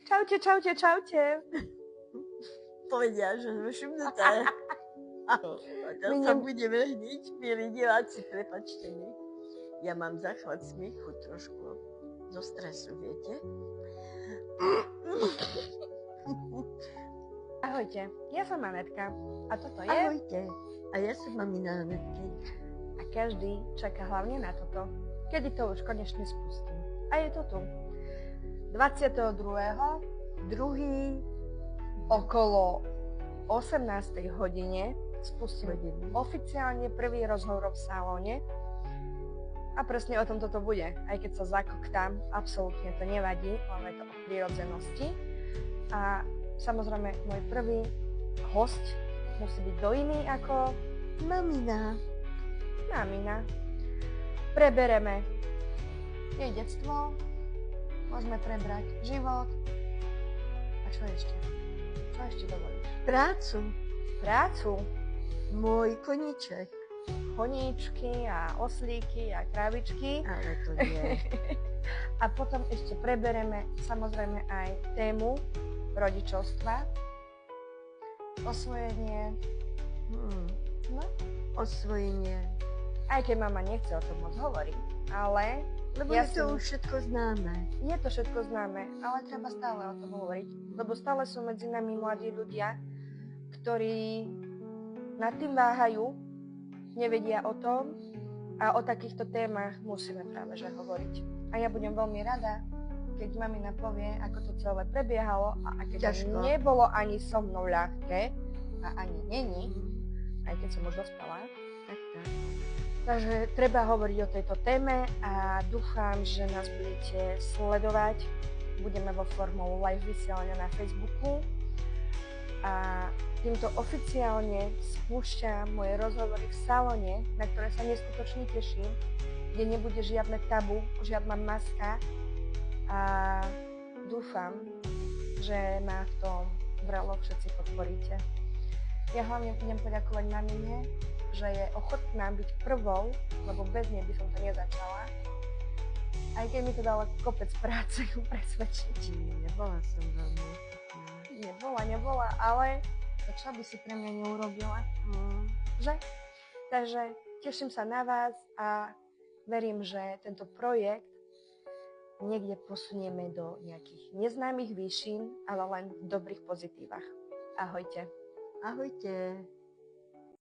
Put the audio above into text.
Čaute, čaute, čaute. Povedia, že sme šumnuté. Teraz sa budeme hniť, milí diváci, prepáčte mi. Ja mám záchvat smiechu trošku zo stresu, viete? Ahojte, ja som Anetka a toto je... Ahojte, a ja som mamina Anetky. A každý čaká hlavne na toto, kedy to už konečne spustím. A je to tu. 22.2. okolo 18. hodine spustím oficiálne prvý rozhovor v salóne. A presne o tom toto bude. Aj keď sa zakoktám, absolútne to nevadí, máme to o prírodzenosti. A samozrejme, môj prvý hosť musí byť kto iný ako Mamina. Prebereme jej detstvo, môžeme prebrať život. A čo ešte? Čo ešte dovolíš? Prácu. Môj koníček. Koníčky a oslíky a krávičky. Ale to nie. A potom ešte prebereme samozrejme aj tému rodičovstva. Osvojenie. No. Osvojenie. Aj keď mama nechce o tom moc hovoriť, ale... Lebo je to už všetko známe. Je to všetko známe, ale treba stále o tom hovoriť. Lebo stále sú medzi nami mladí ľudia, ktorí nad tým váhajú, nevedia o tom a o takýchto témach musíme práve že hovoriť. A ja budem veľmi rada, keď mamina povie, ako to celé prebiehalo a keď to nebolo ani so mnou ľahké a ani není, aj keď som už dospelá. Tak. Takže treba hovoriť o tejto téme a dúfam, že nás budete sledovať. Budeme vo formou live vysielania na Facebooku a týmto oficiálne spúšťam moje rozhovory v salóne, na ktoré sa neskutočne teším, kde nebude žiadne tabu, žiadna maska a dúfam, že ma v tom vrelo všetci podporíte. Ja hlavne budem poďakovať mamine, že je ochotná byť prvou, lebo bez nej by som to nezačala. Aj keď mi to dalo kopec práce ju presvedčiť. Nebola som veľmi ochotná. Nebola, ale to čo by si pre mňa neurobila? Že? Takže teším sa na vás a verím, že tento projekt niekde posunieme do nejakých neznámych výšin, ale len v dobrých pozitívach. Ahojte. Ahojte.